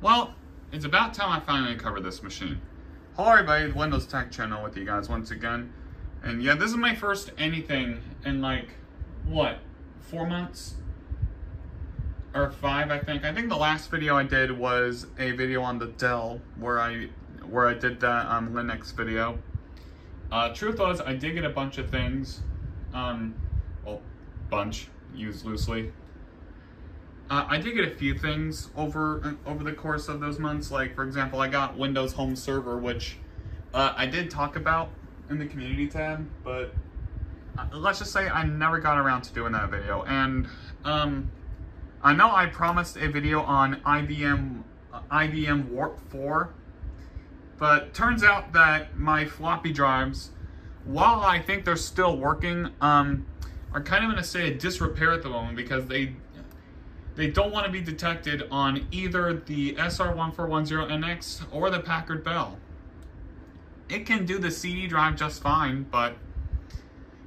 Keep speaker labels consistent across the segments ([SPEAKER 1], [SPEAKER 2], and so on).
[SPEAKER 1] Well, it's about time I finally covered this machine. Hello everybody, Windows Tech Channel with you guys once again. And yeah, this is my first anything in like, what, 4 months? Or 5, I think. I think the last video I did was a video on the Dell, where I did that Linux video. Truth was, I did get a bunch of things. Well, bunch, used loosely. I did get a few things over the course of those months. Like, for example, I got Windows Home Server, which I did talk about in the community tab, but let's just say I never got around to doing that video. And I know I promised a video on IBM Warp 4, but turns out that my floppy drives, while I think they're still working, are kind of in a state of disrepair at the moment because they don't want to be detected on either the SR1410NX or the Packard Bell. It can do the CD drive just fine, but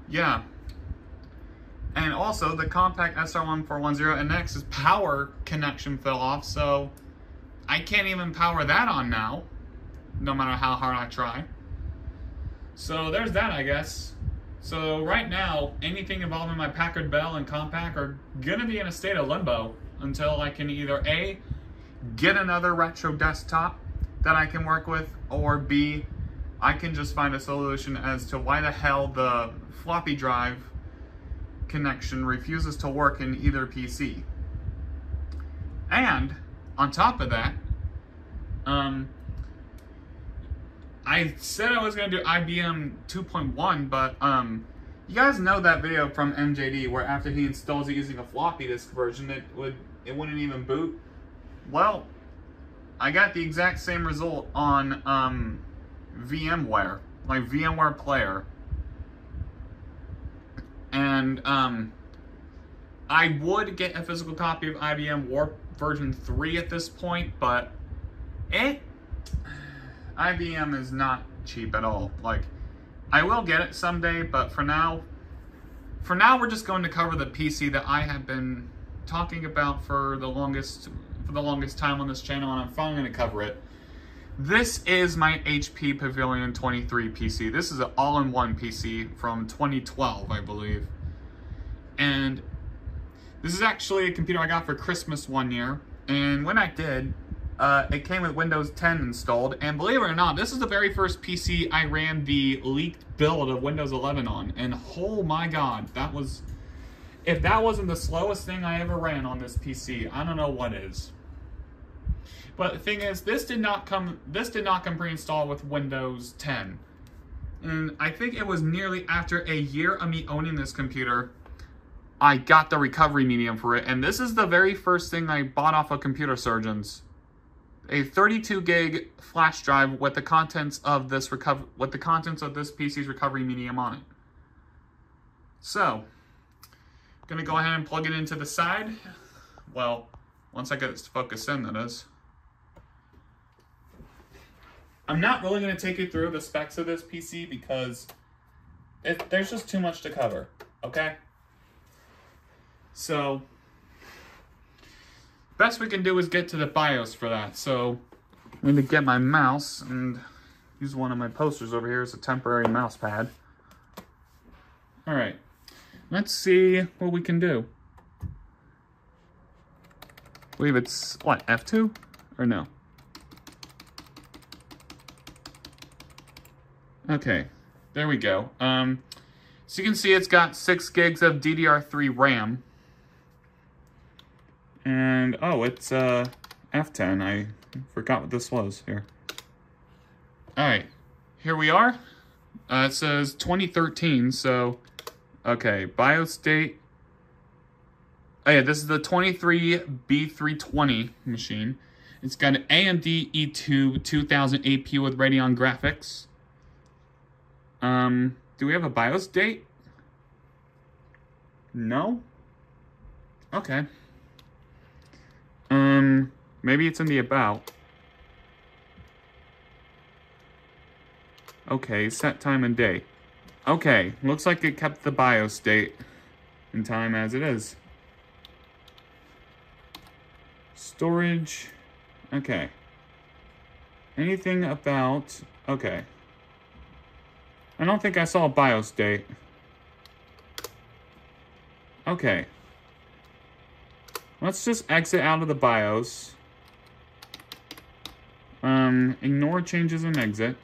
[SPEAKER 1] yeah. And also, the compact SR1410NX's power connection fell off, so I can't even power that on now, no matter how hard I try. So there's that, I guess. So right now, anything involving my Packard Bell and compact are gonna be in a state of limbo until I can either A, get another retro desktop that I can work with, or B, I can just find a solution as to why the hell the floppy drive connection refuses to work in either PC. And on top of that, I said I was going to do IBM 2.1, but you guys know that video from MJD where after he installs it using a floppy disk version, it wouldn't even boot? Well, I got the exact same result on VMware, like VMware Player. And I would get a physical copy of IBM Warp version 3 at this point, but IBM is not cheap at all. Like, I will get it someday, but for now we're just going to cover the PC that I have been talking about for the longest time on this channel, and I'm finally going to cover it. This is my HP Pavillion 23 PC. This is an all-in-one PC from 2012, I believe. And this is actually a computer I got for Christmas one year. And when I did, it came with Windows 10 installed. And believe it or not, this is the very first PC I ran the leaked build of Windows 11 on. And oh my god, if that wasn't the slowest thing I ever ran on this PC, I don't know what is. But the thing is, this did not come pre-installed with Windows 10. And I think it was nearly after a year of me owning this computer, I got the recovery medium for it. And this is the very first thing I bought off of Computer Surgeons. A 32 gig flash drive with the contents of this PC's recovery medium on it. So, I'm gonna go ahead and plug it into the side. Well, once I get it focused in, that is. I'm not really going to take you through the specs of this PC because there's just too much to cover, okay? So, best we can do is get to the BIOS for that. So, I'm going to get my mouse and use one of my posters over here as a temporary mouse pad. Alright, let's see what we can do. I believe it's, what, F2? Or no? Okay, there we go. So you can see it's got 6 gigs of DDR3 RAM. And, oh, it's F10. I forgot what this was here. Alright, here we are. It says 2013, so, okay, BIOS date. Oh yeah, this is the 23B320 machine. It's got an AMD E2 2000 APU with Radeon graphics. Do we have a BIOS date? No? Okay. Maybe it's in the about. Okay, set time and day. Okay, looks like it kept the BIOS date in time as it is. Storage. Okay. Anything about... Okay. I don't think I saw a BIOS date. Okay. Let's just exit out of the BIOS. Ignore changes and exit.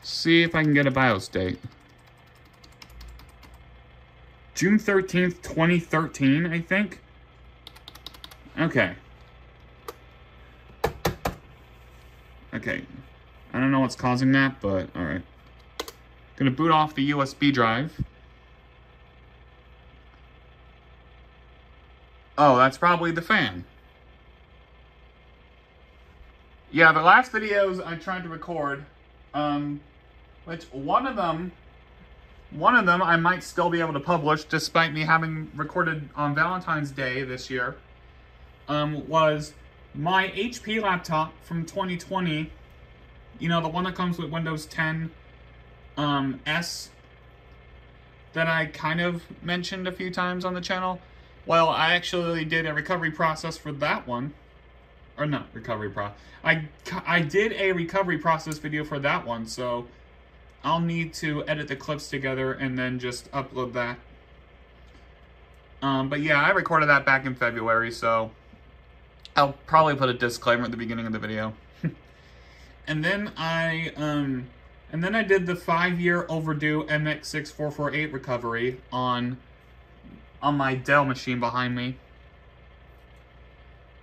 [SPEAKER 1] See if I can get a BIOS date. June 13th, 2013, I think. Okay. Okay. I don't know what's causing that, but alright. Gonna boot off the USB drive. Oh, that's probably the fan. Yeah, the last videos I tried to record, which one of them I might still be able to publish despite me having recorded on Valentine's Day this year, was my HP laptop from 2020, you know, the one that comes with Windows 10 S that I kind of mentioned a few times on the channel. Well, I actually did a recovery process for that one. Or not recovery I did a recovery process video for that one, so I'll need to edit the clips together and then just upload that. But yeah, I recorded that back in February, so I'll probably put a disclaimer at the beginning of the video. And then I did the 5-year overdue MX6448 recovery on my Dell machine behind me.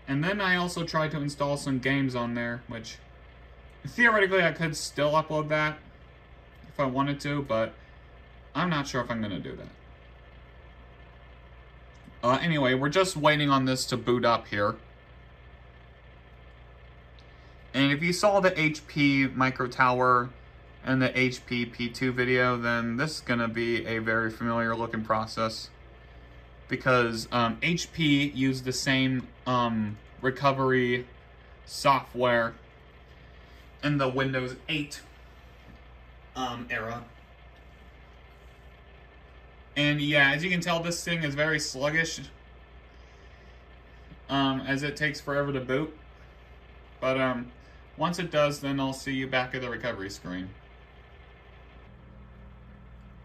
[SPEAKER 1] And then I also tried to install some games on there, which theoretically I could still upload that if I wanted to, but I'm not sure if I'm going to do that. Anyway, we're just waiting on this to boot up here. And if you saw the HP Micro Tower and the HP P2 video, then this is going to be a very familiar looking process. Because HP used the same recovery software in the Windows 8 era. And yeah, as you can tell, this thing is very sluggish, as it takes forever to boot. But once it does, then I'll see you back at the recovery screen.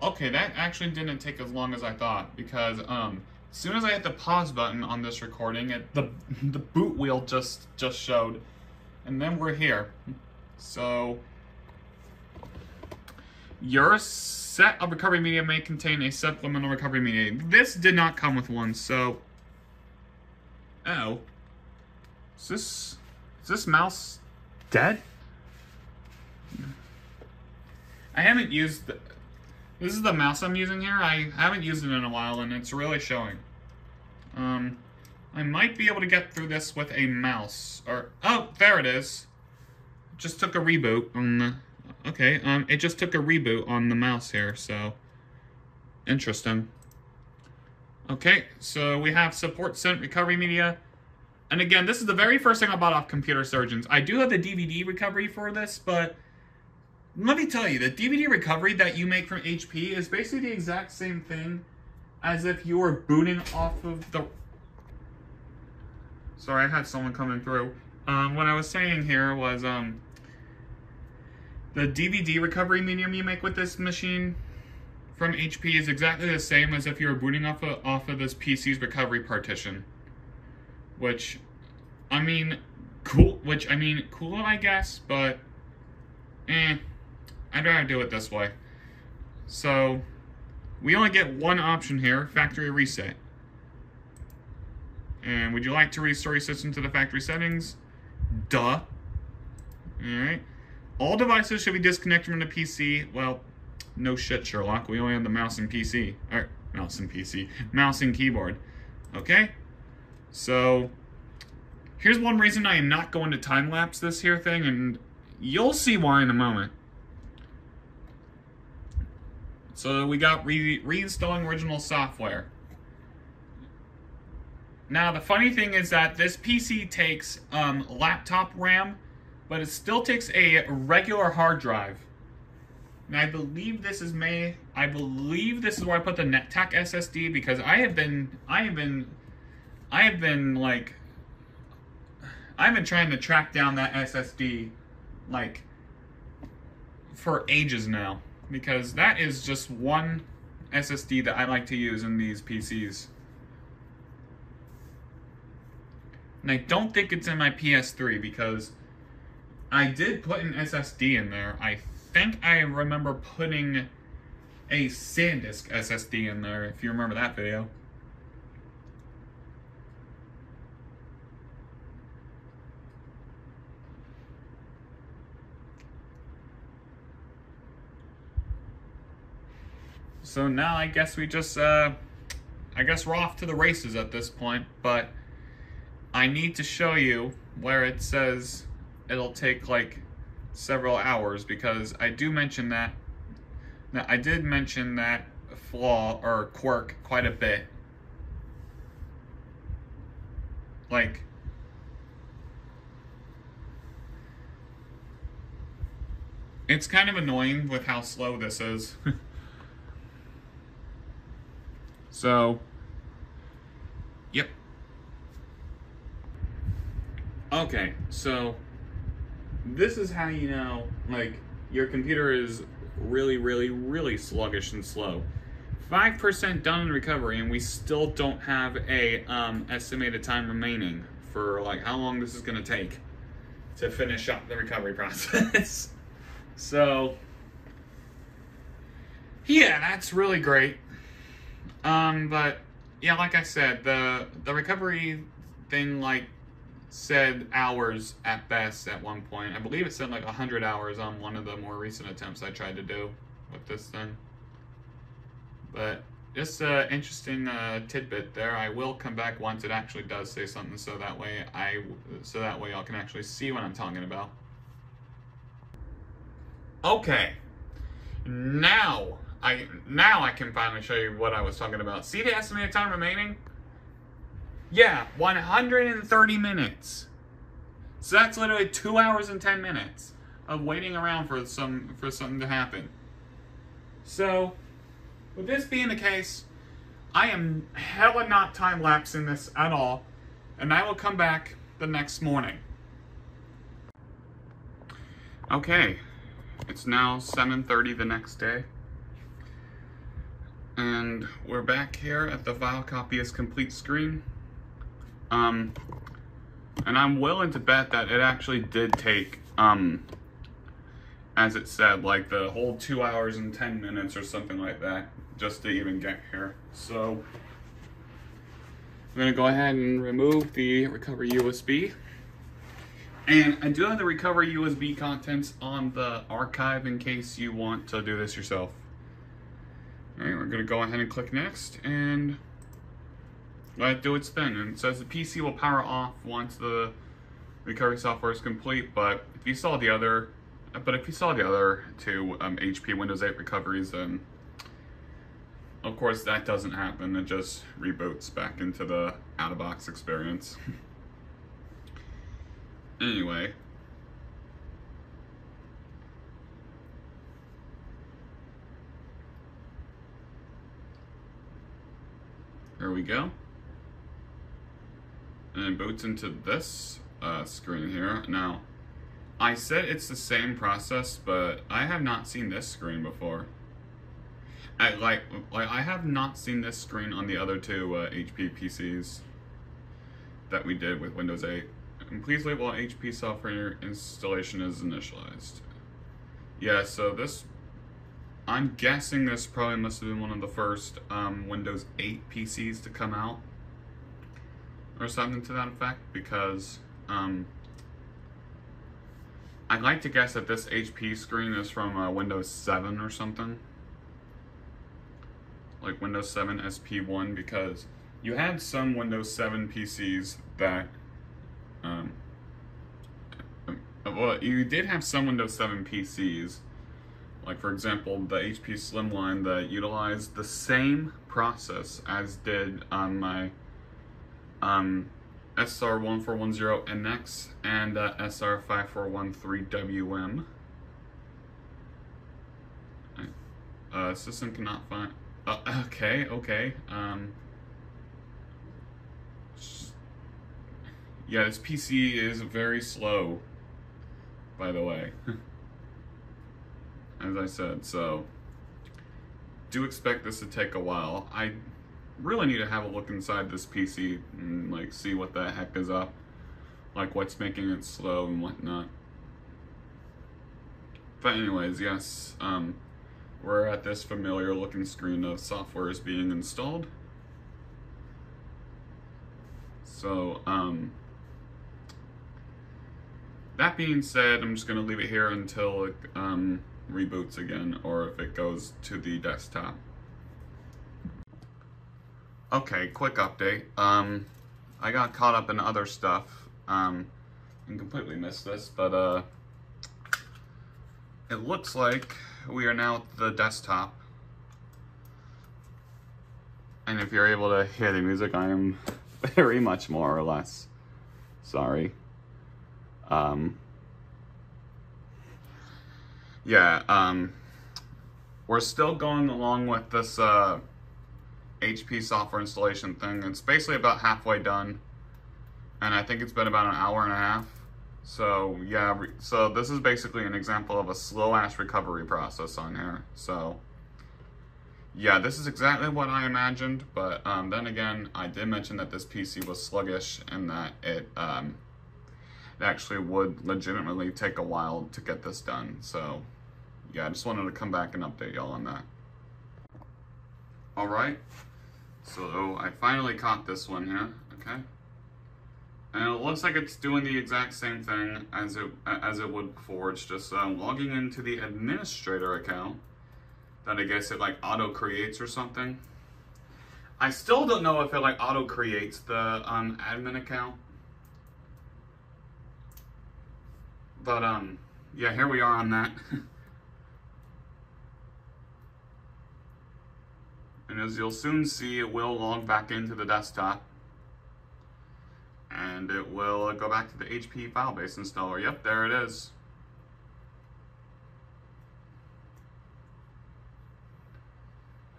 [SPEAKER 1] Okay, that actually didn't take as long as I thought, because as soon as I hit the pause button on this recording, the boot wheel just showed, and then we're here. So your set of recovery media may contain a supplemental recovery media. This did not come with one, so is this mouse dead? I haven't used this is the mouse I'm using here. I haven't used it in a while, and it's really showing. I might be able to get through this with a mouse. Oh, there it is. Just took a reboot on the... Okay, it just took a reboot on the mouse here, so... Interesting. Okay, so we have support sent recovery media. And again, this is the very first thing I bought off Computer Surgeons. I do have the DVD recovery for this, but... Let me tell you, the DVD recovery that you make from HP is basically the exact same thing as if you were booting off of the... Sorry, I had someone coming through. What I was saying here was, the DVD recovery medium you make with this machine from HP is exactly the same as if you were booting off of this PC's recovery partition. Which, I mean, cool, I guess, but, I'd rather do it this way. So, we only get one option here, factory reset. And would you like to restore your system to the factory settings? Duh. Alright. All devices should be disconnected from the PC. Well, no shit, Sherlock. We only have the mouse and PC. Or, mouse and PC. Mouse and keyboard. Okay? So, here's one reason I am not going to time-lapse this here thing, and you'll see why in a moment. So we got reinstalling original software. Now the funny thing is that this PC takes laptop RAM, but it still takes a regular hard drive. And I believe this is where I put the NetTac SSD, because I have been like I've been trying to track down that SSD, like, for ages now. Because that is just one SSD that I like to use in these PCs. And I don't think it's in my PS3 because I did put an SSD in there. I think I remember putting a SanDisk SSD in there, if you remember that video. So now I guess we just, I guess we're off to the races at this point, but I need to show you where it says it'll take like several hours, because I do mention that, I did mention that flaw or quirk quite a bit. Like, it's kind of annoying with how slow this is. So, yep. Okay, so this is how you know, like, your computer is really, really, really sluggish and slow. 5% done in recovery, and we still don't have a estimated time remaining for, like, how long this is going to take to finish up the recovery process. So, yeah, that's really great. But yeah, like I said, the recovery thing, like, said hours at best at one point. I believe it said like 100 hours on one of the more recent attempts I tried to do with this thing. But just an interesting tidbit there. I will come back once it actually does say something, so that way y'all can actually see what I'm talking about. Okay, now I can finally show you what I was talking about. See the estimated time remaining? Yeah, 130 minutes. So that's literally 2 hours and 10 minutes of waiting around for something to happen. So, with this being the case, I am hella not time-lapsing this at all, and I will come back the next morning. Okay, it's now 7:30 the next day. And we're back here at the file copy is complete screen. And I'm willing to bet that it actually did take, as it said, like the whole 2 hours and 10 minutes or something like that, just to even get here. So, I'm gonna go ahead and remove the recovery USB. And I do have the recovery USB contents on the archive in case you want to do this yourself. Alright, we're going to go ahead and click next and let it do its thing. And it says the PC will power off once the recovery software is complete, but if you saw the other two HP Windows 8 recoveries, then of course that doesn't happen. It just reboots back into the out-of-box experience. Anyway. There we go. And it boots into this screen here. Now, I said it's the same process, but I have not seen this screen before. I have not seen this screen on the other two HP PCs that we did with Windows 8. And please wait while HP software installation is initialized. Yeah, so this, I'm guessing this probably must have been one of the first Windows 8 PCs to come out, or something to that effect, because I'd like to guess that this HP screen is from Windows 7 or something, like Windows 7 SP1, because you had some Windows 7 PCs that, well, you did have some Windows 7 PCs, like for example the HP Slimline, that utilized the same process as did my SR1410NX and SR5413WM. System cannot find. Okay. Yeah, this PC is very slow, by the way. As I said, so do expect this to take a while. I really need to have a look inside this PC and like see what the heck is up, like what's making it slow and whatnot. But anyways, yes, we're at this familiar looking screen of software is being installed. So, that being said, I'm just going to leave it here until it reboots again, or if it goes to the desktop. Okay, quick update. I got caught up in other stuff and completely missed this, but it looks like we are now at the desktop. And if you're able to hear the music, I am very much more or less sorry. We're still going along with this HP software installation thing. It's basically about halfway done, and I think it's been about an hour and a half. So yeah, so this is basically an example of a slow-ass recovery process on here. So yeah, this is exactly what I imagined, but then again, I did mention that this PC was sluggish and that it actually would legitimately take a while to get this done. So yeah, I just wanted to come back and update y'all on that. All right, so I finally caught this one here, okay? And it looks like it's doing the exact same thing as it would before. It's just logging into the administrator account that I guess it like auto creates or something. I still don't know if it like auto creates the admin account. But yeah, here we are on that. And as you'll soon see, it will log back into the desktop. And it will go back to the HP file-based installer. Yep, there it is.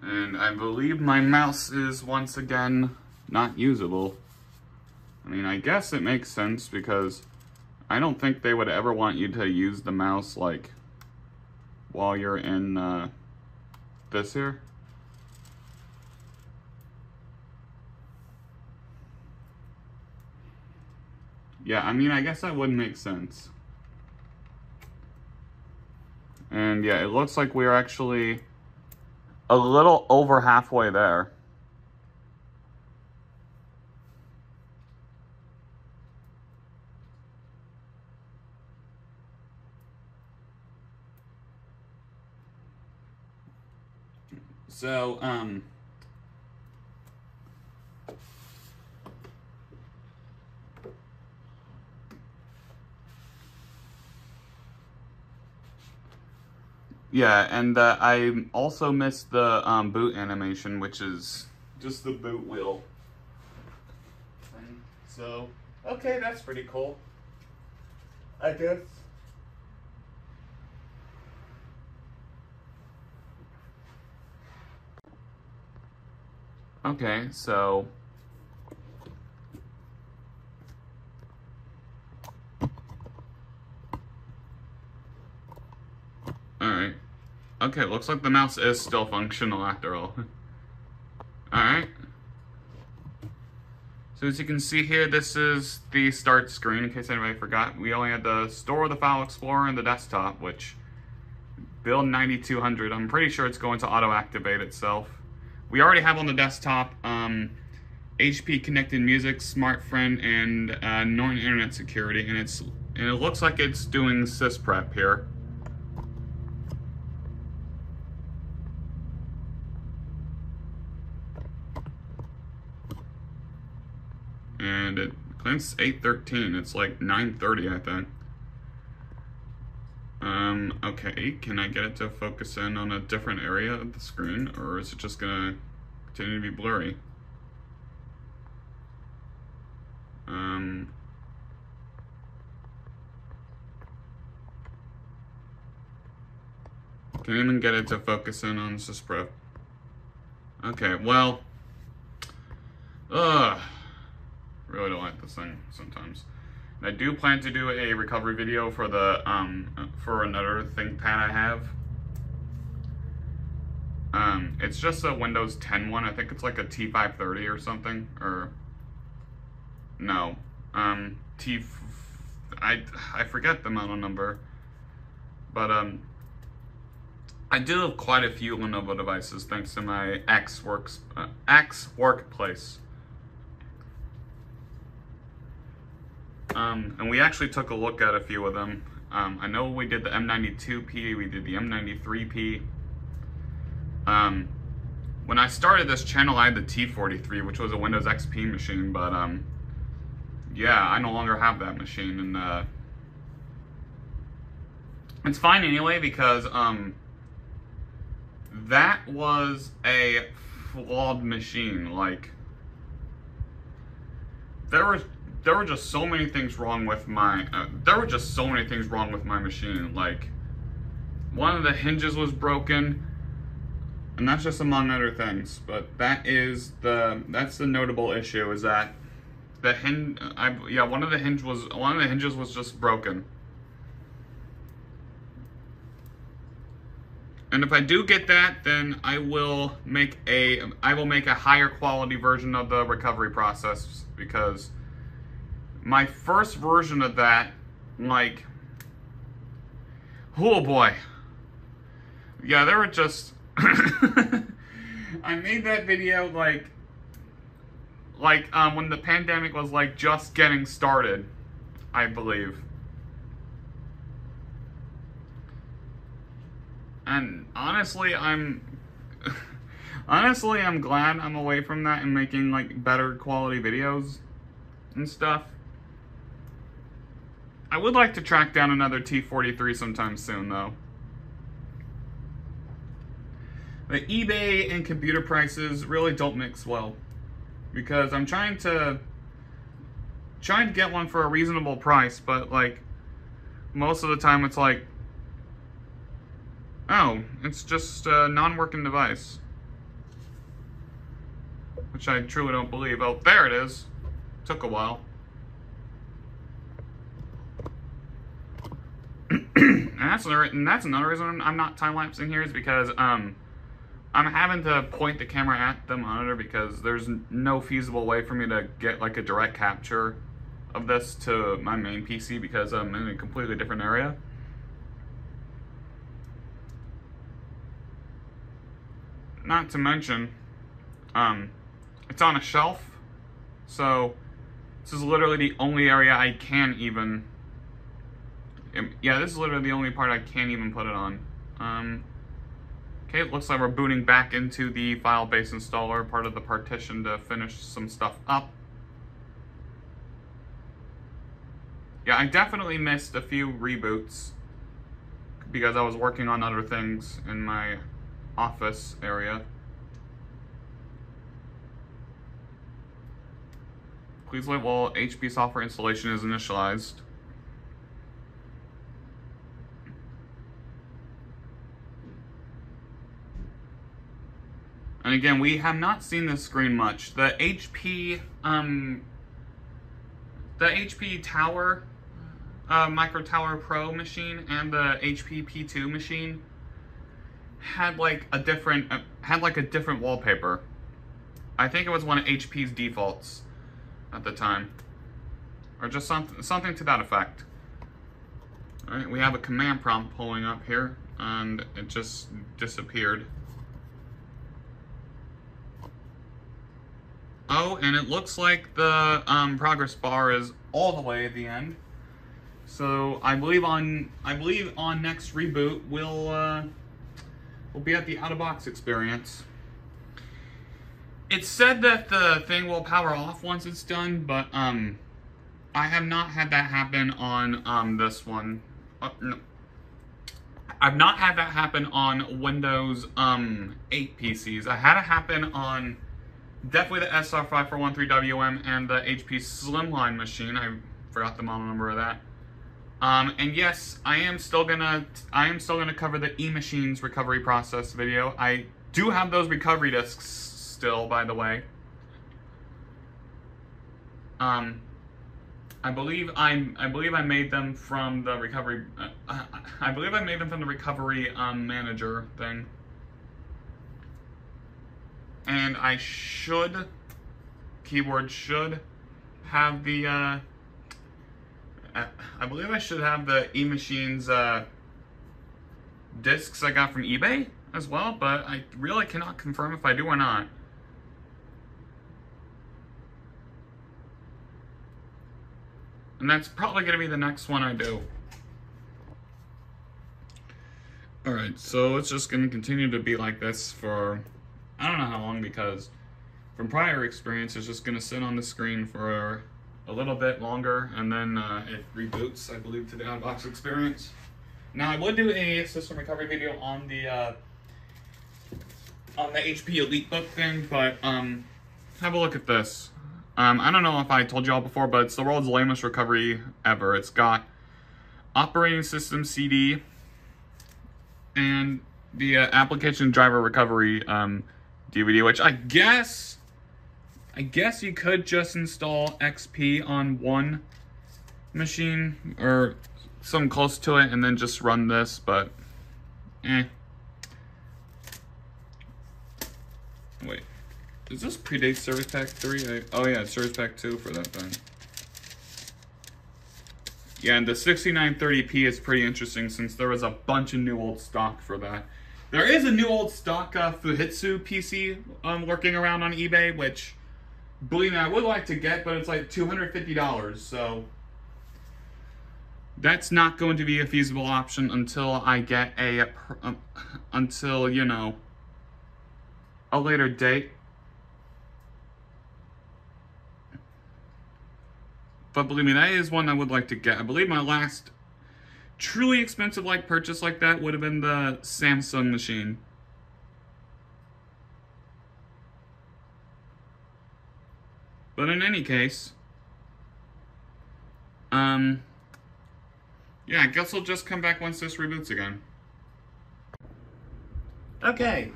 [SPEAKER 1] And I believe my mouse is once again not usable. I mean, I guess it makes sense because I don't think they would ever want you to use the mouse like while you're in this here. Yeah, I mean, I guess that would make sense. And yeah, it looks like we're actually a little over halfway there. So, yeah, and I also missed the boot animation, which is just the boot wheel. And so, okay, that's pretty cool, I guess. Okay, so alright. Okay, looks like the mouse is still functional after all. Alright. So as you can see here, this is the start screen, in case anybody forgot. We only had to store the File Explorer in the desktop, which build 9200. I'm pretty sure it's going to auto-activate itself. We already have on the desktop HP Connected Music, SmartFriend, and Norton Internet Security, and it looks like it's doing sysprep here. And it claims 8:13. It's like 9:30, I think. Okay, can I get it to focus in on a different area of the screen, or is it just gonna continue to be blurry? Can't even get it to focus in on sysprep. Okay, well, Really don't like this thing sometimes. And I do plan to do a recovery video for the for another ThinkPad I have. It's just a Windows 10 one. I think it's like a T530 or something, or no, I forget the model number, but I do have quite a few Lenovo devices thanks to my X workplace. And we actually took a look at a few of them. I know we did the M92P, we did the M93P. When I started this channel, I had the T43, which was a Windows XP machine, but yeah, I no longer have that machine, and it's fine anyway, because that was a flawed machine. Like, there were just so many things wrong with my machine. Like, one of the hinges was broken, and that's just among other things. But that's the notable issue, is that the one of the hinges was just broken. And if I do get that, then I will make a higher quality version of the recovery process, because my first version of that, like, oh boy. Yeah, there were just I made that video like when the pandemic was like just getting started, I believe. And honestly, I'm glad I'm away from that and making like better quality videos and stuff. I would like to track down another T43 sometime soon, though. The eBay and computer prices really don't mix well, because I'm trying to get one for a reasonable price, but like most of the time it's like, oh, it's just a non-working device, which I truly don't believe. Oh, there it is. Took a while. And that's another reason I'm not time-lapsing here, is because I'm having to point the camera at the monitor, because there's no feasible way for me to get like a direct capture of this to my main PC, because I'm in a completely different area. Not to mention, it's on a shelf, so this is literally the only area I can even, yeah, this is literally the only part I can't even put it on. Okay, it looks like we're booting back into the file-based installer, part of the partition, to finish some stuff up. Yeah, I definitely missed a few reboots, because I was working on other things in my office area. Please wait while HP software installation is initialized. And again, we have not seen this screen much. The HP Tower, Micro Tower Pro machine and the HP P2 machine had like a different wallpaper. I think it was one of HP's defaults at the time, or just something to that effect. All right, we have a command prompt pulling up here, and it just disappeared. Oh, and it looks like the progress bar is all the way at the end. So I believe on next reboot we'll be at the out-of-box experience. It's said that the thing will power off once it's done, but I have not had that happen on this one. No. I've not had that happen on Windows 8 PCs. I had it happen on definitely the SR5413WM and the HP Slimline machine. I forgot the model number of that. And yes, I am still gonna cover the eMachines recovery process video. I do have those recovery discs still, by the way. I believe I made them from the recovery. I believe I made them from the recovery manager thing, and I should, keyword should, have the. I believe I should have the E-Machines discs I got from eBay as well, but I really cannot confirm if I do or not. And that's probably going to be the next one I do. Alright, so it's just going to continue to be like this for, I don't know how long, because from prior experience, it's just going to sit on the screen for a little bit longer, and then it reboots, I believe, to the out-of-box experience. Now, I would do a system recovery video on the HP Elite Book thing, but have a look at this. I don't know if I told you all before, but it's the world's lamest recovery ever. It's got operating system CD and the application driver recovery DVD, which I guess you could just install XP on one machine or something close to it and then just run this, but Wait. Does this predate Service Pack 3? Oh yeah, it's Service Pack 2 for that thing. Yeah, and the 6930p is pretty interesting since there was a bunch of new old stock for that. There is a new old stock Fujitsu PC lurking around on eBay, which, believe me, I would like to get, but it's like $250, so that's not going to be a feasible option until I get until, you know, a later date. But believe me, that is one I would like to get. I believe my last truly expensive purchase like that would have been the Samsung machine. But in any case, yeah, I guess I'll just come back once this reboots again. Okay.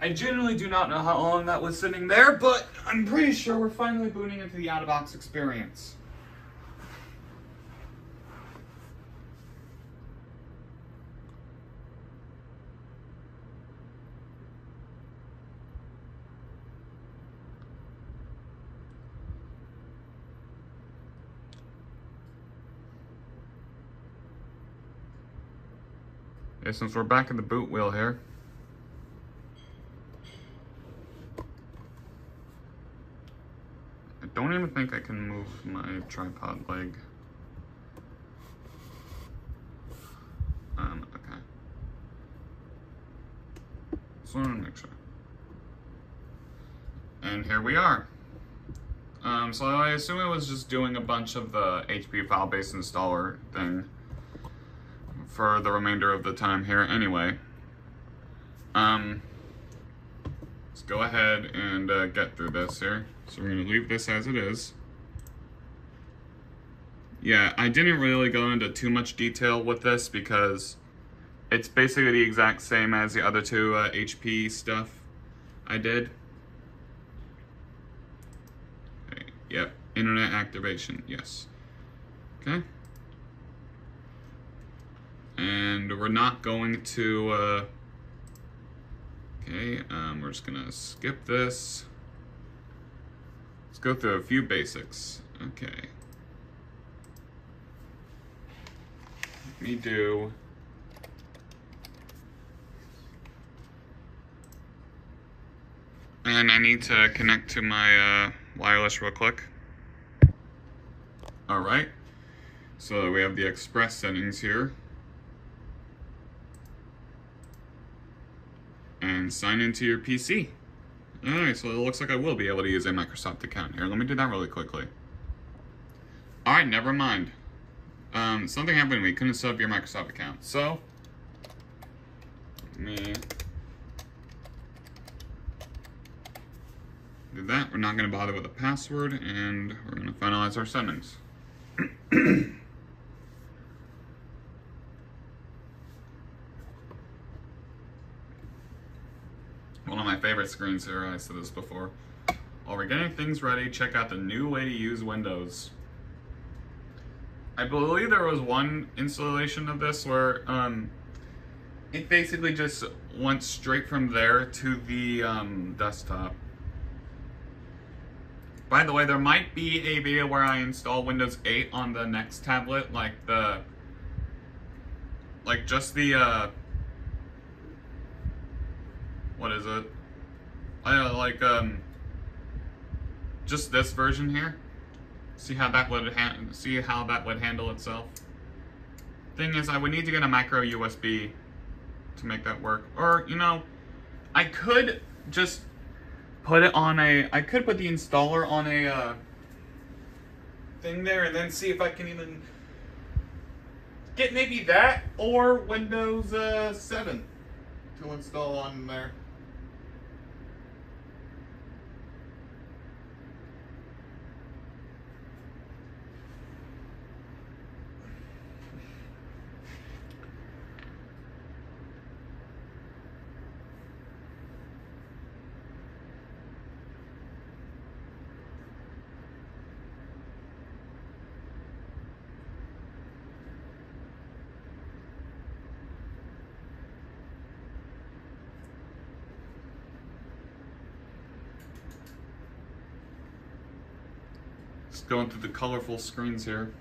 [SPEAKER 1] I genuinely do not know how long that was sitting there, but I'm pretty sure we're finally booting into the out-of-box experience. Okay, since we're back at the boot wheel here. I don't even think I can move my tripod leg. Okay. Just want to make sure. And here we are. So I assume it was just doing a bunch of the HP file-based installer thing for the remainder of the time here anyway. Let's go ahead and get through this here. So we're going to leave this as it is. Yeah, I didn't really go into too much detail with this because it's basically the exact same as the other two HP stuff I did. Okay, yep, internet activation, yes. Okay. And we're not going to, okay, we're just gonna skip this. Let's go through a few basics. Okay. Let me do and I need to connect to my wireless real quick. Alright. So we have the express settings here. And sign into your PC. Alright, so it looks like I will be able to use a Microsoft account here. Let me do that really quickly. Alright, never mind. Something happened to me. Couldn't set up your Microsoft account. So, let me do that. We're not going to bother with a password, and we're going to finalize our settings. One of my favorite screens here, I said this before. while we're getting things ready, check out the new way to use Windows. I believe there was one installation of this where it basically just went straight from there to the desktop. By the way, there might be a video where I install Windows 8 on the next tablet, just the what is it? Just this version here. See how that would handle itself. Thing is, I would need to get a micro USB to make that work. Or, you know, I could just put it on I could put the installer on a thing there and then see if I can even get maybe that or Windows 7 to install on there. Just going through the colorful screens here.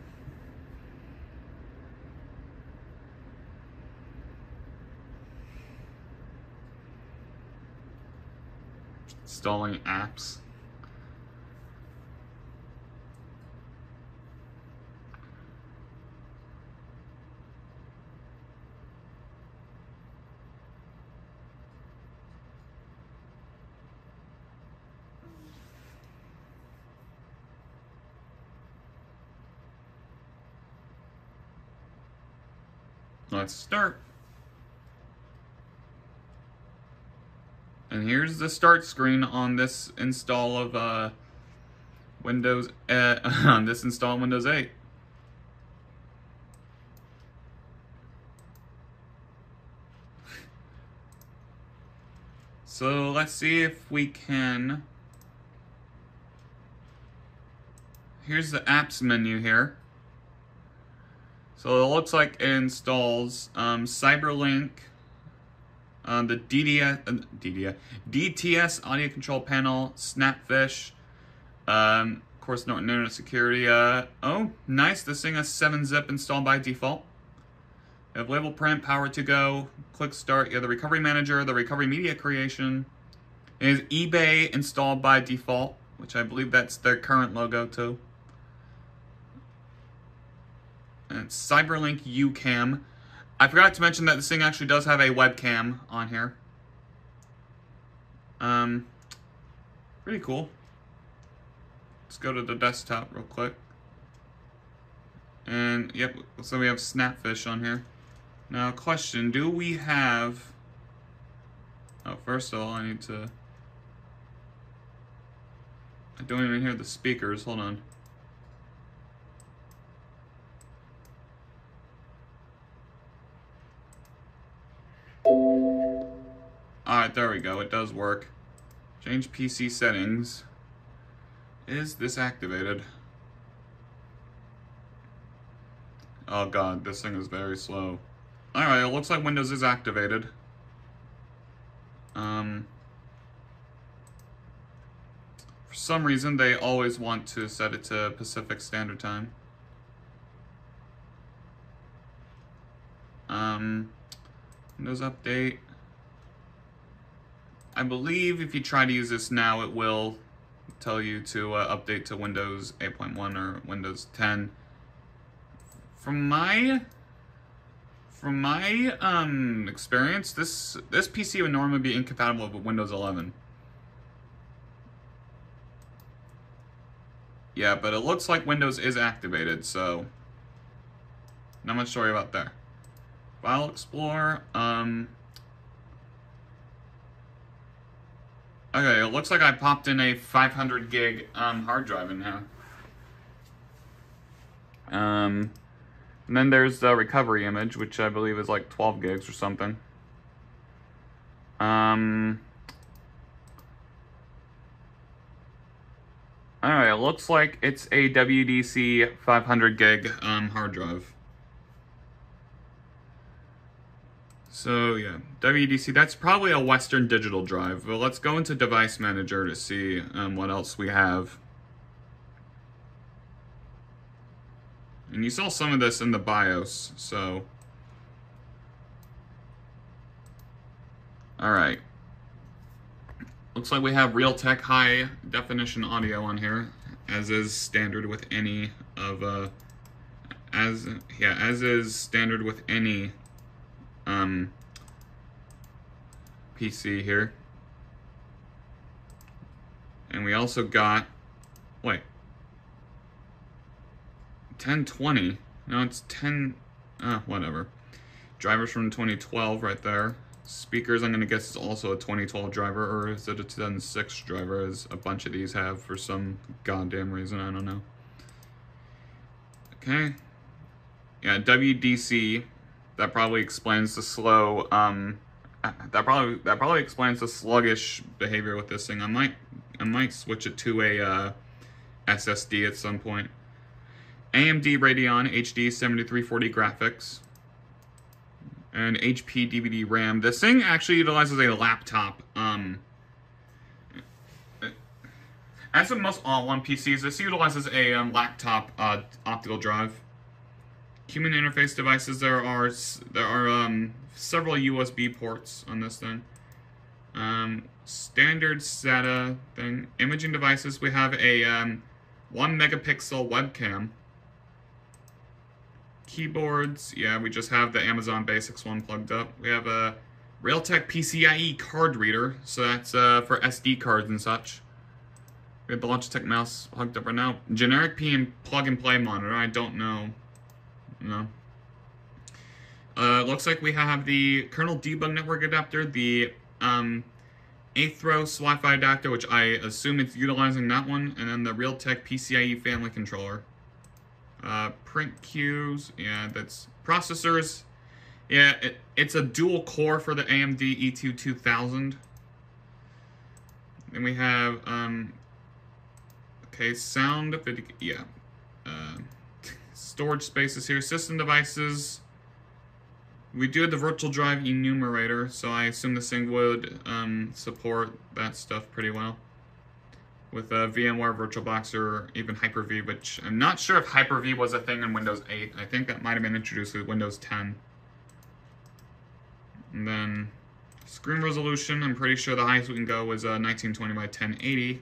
[SPEAKER 1] Installing apps. Let's start. And here's the start screen on this install of Windows on this install of Windows 8. So let's see if we can. Here's the apps menu here. So it looks like it installs Cyberlink, the DTS audio control panel, Snapfish, of course Norton Internet Security. Oh, nice, this thing has 7-zip installed by default. You have label print, power to go, click start. You have the recovery manager, the recovery media creation. It is eBay installed by default, which I believe that's their current logo too. And Cyberlink UCam. I forgot to mention that this thing actually does have a webcam on here. Pretty cool. Let's go to the desktop real quick. And yep, so we have Snapfish on here. Now, question, do we have... Oh, first of all, I need to... I don't even hear the speakers, hold on. Alright, there we go. It does work. Change PC settings. Is this activated? Oh god, this thing is very slow. Alright, it looks like Windows is activated. For some reason, they always want to set it to Pacific Standard Time. Windows Update. I believe if you try to use this now, it will tell you to update to Windows 8.1 or Windows 10. From my experience, this PC would normally be incompatible with Windows 11. Yeah, but it looks like Windows is activated, so not much to worry about there. File Explorer. Okay, it looks like I popped in a 500 gig hard drive in here. And then there's the recovery image, which I believe is like 12 gigs or something. Alright, it looks like it's a WDC 500 gig hard drive. So yeah, WDC, that's probably a Western Digital drive. But let's go into Device Manager to see what else we have. And you saw some of this in the BIOS, so. Alright. Looks like we have Realtek high definition audio on here, as is standard with any of as is standard with any PC here. And we also got 1020. No, it's 10 whatever. Drivers from 2012 right there. Speakers, I'm gonna guess, is also a 2012 driver, or is it a 2006 driver, as a bunch of these have for some goddamn reason, I don't know. Okay. Yeah, WDC, that probably explains the slow, that probably explains the sluggish behavior with this thing. I might switch it to a SSD at some point. AMD Radeon HD 7340 graphics. And HP DVD RAM. This thing actually utilizes a laptop. As with most all-in-one PCs, this utilizes a laptop optical drive. Human interface devices. There are several USB ports on this thing. Standard SATA thing. Imaging devices. We have a 1 megapixel webcam. Keyboards, yeah, we just have the Amazon Basics one plugged up. We have a Realtek PCIe card reader, so that's for SD cards and such. We have the Logitech mouse plugged up right now. Generic plug-and-play monitor, I don't know. No. Looks like we have the kernel debug network adapter, the Athros Wi-Fi adapter, which I assume it's utilizing that one, and then the Realtek PCIe family controller. Print queues, yeah, that's processors. Yeah, it's a dual core for the AMD E2 2000. Then we have, okay, sound, yeah. Storage spaces here, system devices. We do have the virtual drive enumerator, so I assume this thing would support that stuff pretty well. With VMware, VirtualBox, or even Hyper-V, which I'm not sure if Hyper-V was a thing in Windows 8. I think that might have been introduced with Windows 10. And then screen resolution, I'm pretty sure the highest we can go is 1920 by 1080.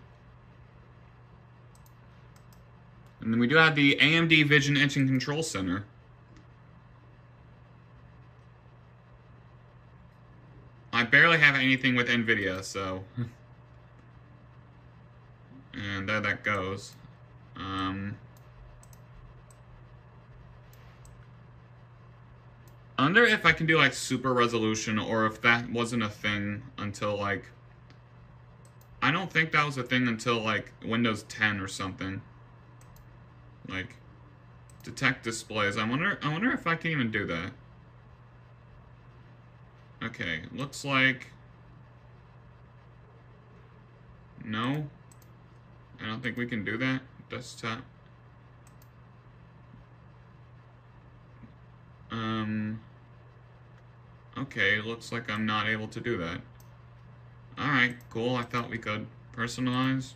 [SPEAKER 1] And then we do have the AMD Vision Engine Control Center. I barely have anything with NVIDIA, so... And there that goes. I wonder if I can do like super resolution, or if that wasn't a thing until like... I don't think that was a thing until like Windows 10 or something. Like, detect displays. I wonder if I can even do that. Okay, looks like... No. I don't think we can do that. Desktop. Okay, looks like I'm not able to do that. Alright, cool. I thought we could. Personalize.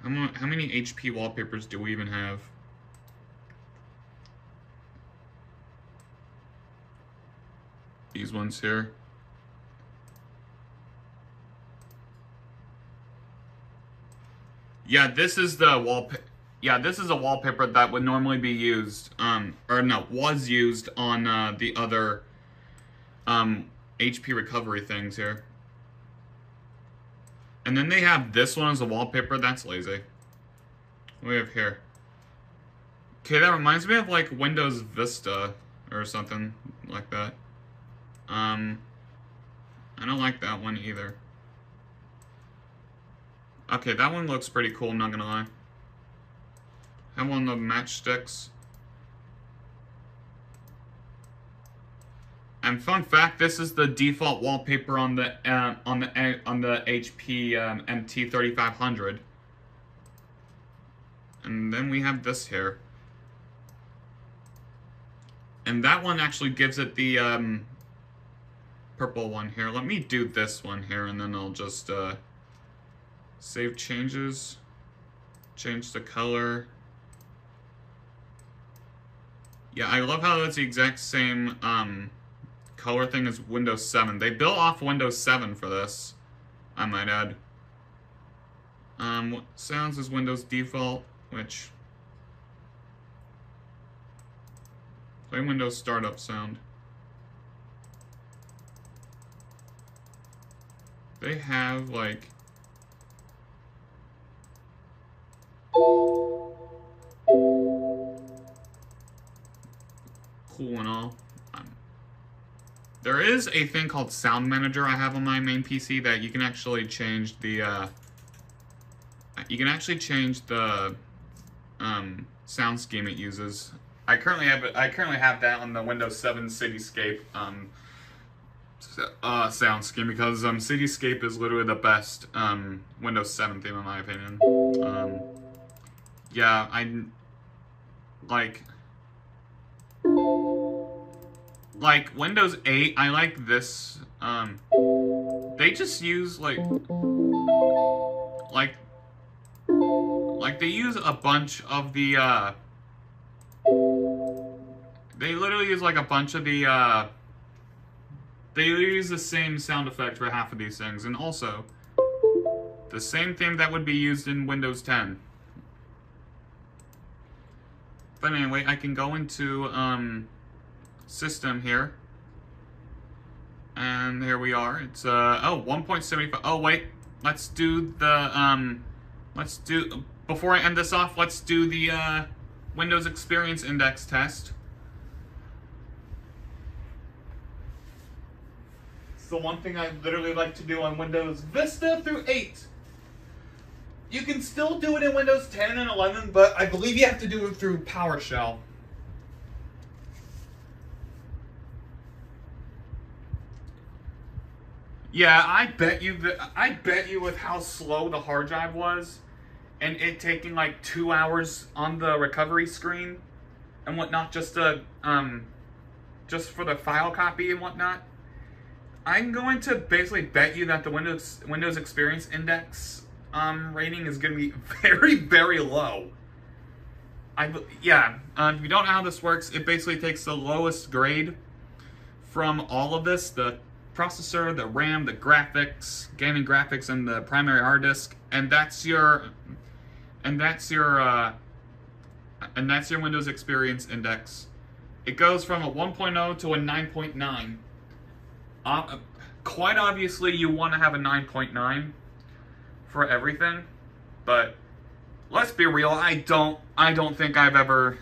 [SPEAKER 1] How many HP wallpapers do we even have? These ones here. Yeah, this is the wallpaper. Yeah, this is a wallpaper that would normally be used, or no, was used on the other HP recovery things here. And then they have this one as a wallpaper. That's lazy. What do we have here? Okay, that reminds me of like Windows Vista or something like that. I don't like that one either. Okay, that one looks pretty cool, I'm not gonna lie. Have one of the matchsticks. And fun fact, this is the default wallpaper on the HP MT3500. And then we have this here. And that one actually gives it the purple one here. Let me do this one here, and then I'll just save changes, change the color. Yeah, I love how that's the exact same color thing as Windows 7. They built off Windows 7 for this, I might add. What sounds is Windows default, which... Play Windows startup sound. They have, like... cool and all. There is a thing called Sound Manager I have on my main PC that you can actually change the sound scheme it uses. I currently have that on the Windows 7 Cityscape sound scheme because Cityscape is literally the best Windows 7 theme in my opinion. Yeah, like Windows 8, I like this. They just use like they use a bunch of the they literally use like a bunch of the they use the same sound effect for half of these things, and also the same theme that would be used in Windows 10. But anyway, I can go into system here, and here we are. It's 1.75. Oh wait, let's do the before I end this off, let's do the Windows Experience Index test. It's the one thing I literally like to do on Windows Vista through 8. You can still do it in Windows 10 and 11, but I believe you have to do it through PowerShell. Yeah, I bet you with how slow the hard drive was, and it taking like 2 hours on the recovery screen and whatnot, just for the file copy and whatnot, I'm going to basically bet you that the Windows Experience Index rating is going to be very, very low. If you don't know how this works, it basically takes the lowest grade from all of this, the processor, the RAM, the graphics, gaming graphics, and the primary hard disk, and that's your Windows Experience Index. It goes from a 1.0 to a 9.9. Quite obviously, you want to have a 9.9 for everything, but let's be real. I don't think I've ever.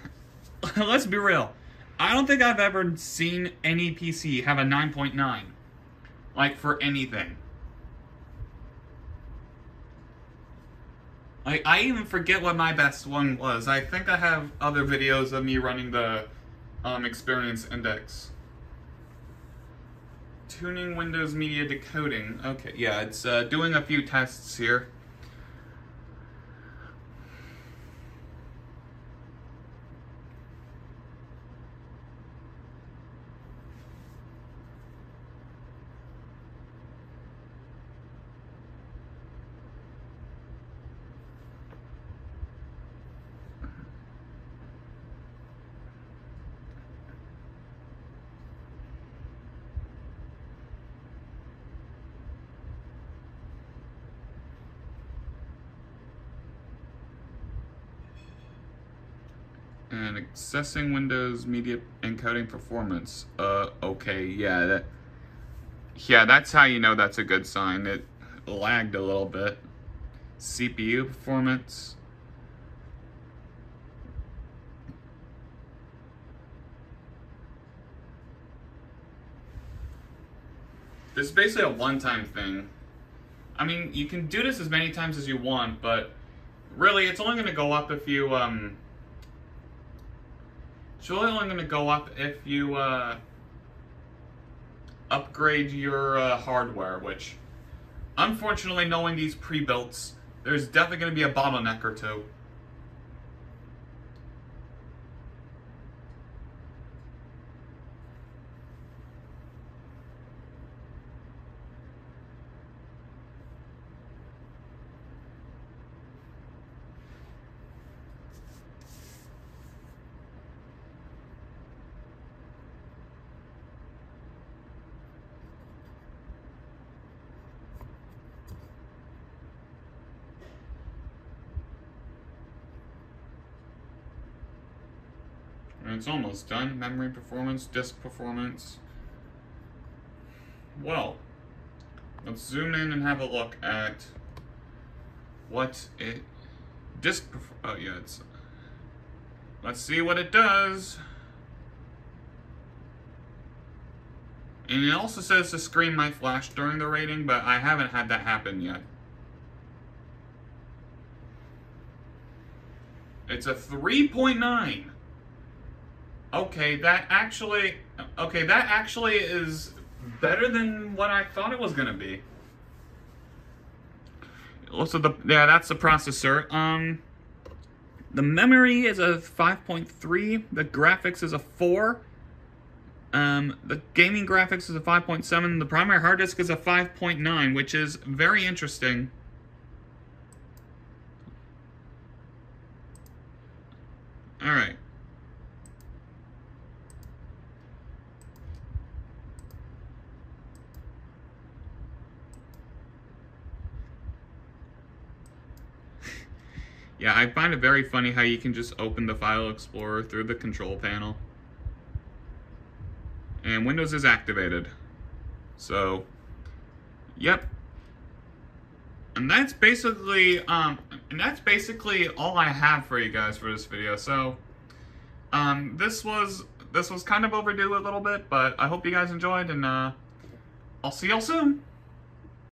[SPEAKER 1] Let's be real. I don't think I've ever seen any PC have a 9.9, like for anything. I even forget what my best one was. I think I have other videos of me running the Experience Index. Tuning Windows Media Decoding. Okay, yeah, it's doing a few tests here. And accessing Windows Media Encoding Performance. Okay, yeah, that's how you know that's a good sign. It lagged a little bit. CPU performance. This is basically a one-time thing. I mean, you can do this as many times as you want, but really, it's only going to go up if you, it's really only going to go up if you upgrade your hardware, which, unfortunately, knowing these pre-builts, there's definitely going to be a bottleneck or two. And it's almost done. Memory performance, disk performance. Well, let's zoom in and have a look at what it... Oh yeah, it's... Let's see what it does. And it also says the screen might flash during the rating, but I haven't had that happen yet. It's a 3.9. Okay, that actually is better than what I thought it was gonna be. Also, that's the processor. The memory is a 5.3. The graphics is a 4. The gaming graphics is a 5.7. The primary hard disk is a 5.9, which is very interesting. All right. Yeah, I find it very funny how you can just open the File Explorer through the control panel. And Windows is activated. So, yep. And that's basically all I have for you guys for this video. So, this was kind of overdue a little bit, but I hope you guys enjoyed, and I'll see y'all soon.